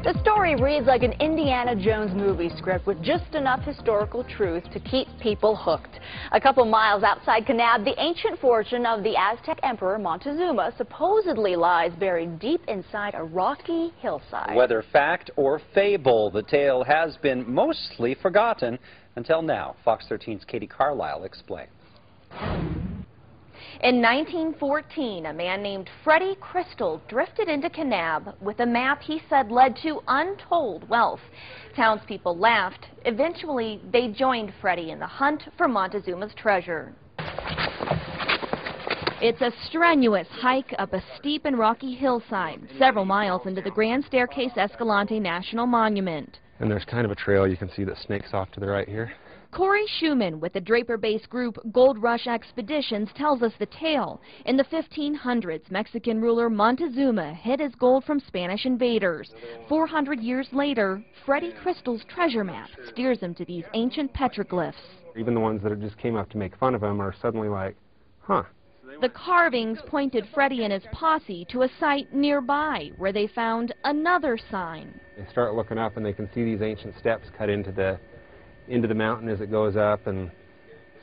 The story reads like an Indiana Jones movie script with just enough historical truth to keep people hooked. A couple miles outside Kanab, the ancient fortune of the Aztec Emperor Montezuma supposedly lies buried deep inside a rocky hillside. Whether fact or fable, the tale has been mostly forgotten until now. Fox 13's Katy Carlisle explains. In 1914, a man named Freddie Crystal drifted into Kanab with a map he said led to untold wealth. Townspeople laughed. Eventually, they joined Freddie in the hunt for Montezuma's treasure. It's a strenuous hike up a steep and rocky hillside, several miles into the Grand Staircase Escalante National Monument. And there's kind of a trail you can see that snakes off to the right here. Corey Schumann with the Draper-based group Gold Rush Expeditions tells us the tale. In the 1500s, Mexican ruler Montezuma hid his gold from Spanish invaders. 400 years later, Freddie Crystal's treasure map steers him to these ancient petroglyphs. Even the ones that just came up to make fun of him are suddenly like, huh. The carvings pointed Freddie and his posse to a site nearby where they found another sign. They start looking up and they can see these ancient steps cut into the mountain as it goes up, and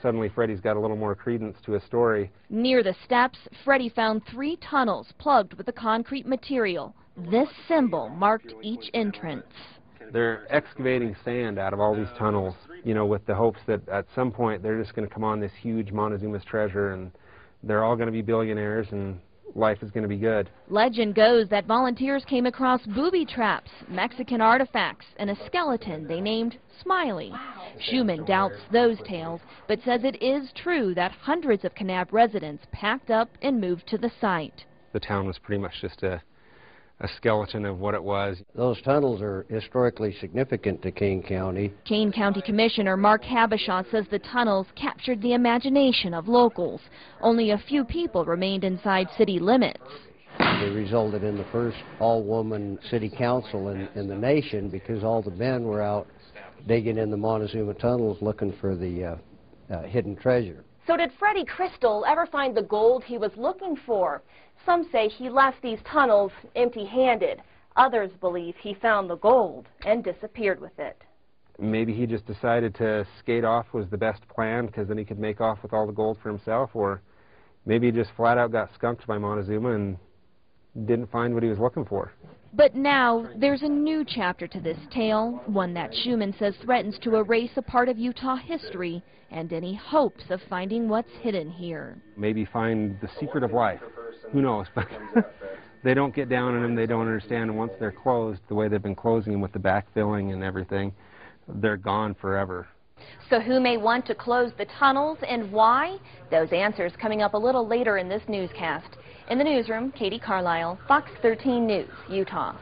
suddenly Freddie's got a little more credence to his story. Near the steps, Freddie found 3 tunnels plugged with a concrete material. This symbol marked each entrance. They're excavating sand out of all these tunnels, you know, with the hopes that at some point they're just going to come on this huge Montezuma's treasure and they're all going to be billionaires and life is going to be good. Legend goes that volunteers came across booby traps, Mexican artifacts, and a skeleton they named Smiley. Schumann doubts those tales, but says it is true that hundreds of Kanab residents packed up and moved to the site. The town was pretty much just a skeleton of what it was. Those tunnels are historically significant to Kane County. Kane County Commissioner Mark HABBESHAW says the tunnels captured the imagination of locals. Only a few people remained inside city limits. They resulted in the first all-woman city council in the nation because all the men were out digging in the Montezuma tunnels looking for the hidden treasure. So did Freddie Crystal ever find the gold he was looking for? Some say he left these tunnels empty-handed. Others believe he found the gold and disappeared with it. Maybe he just decided to skate off was the best plan because then he could make off with all the gold for himself, or maybe he just flat out got skunked by Montezuma and didn't find what he was looking for. But now there's a new chapter to this tale, one that Schumann says threatens to erase a part of Utah history and any hopes of finding what's hidden here. Maybe find the secret of life. Who knows? But they don't get down on them, they don't understand, and once they're closed, the way they've been closing them with the backfilling and everything, they're gone forever. So who may want to close the tunnels and why? Those answers coming up a little later in this newscast. In the newsroom, Katy Carlisle, Fox 13 News, Utah.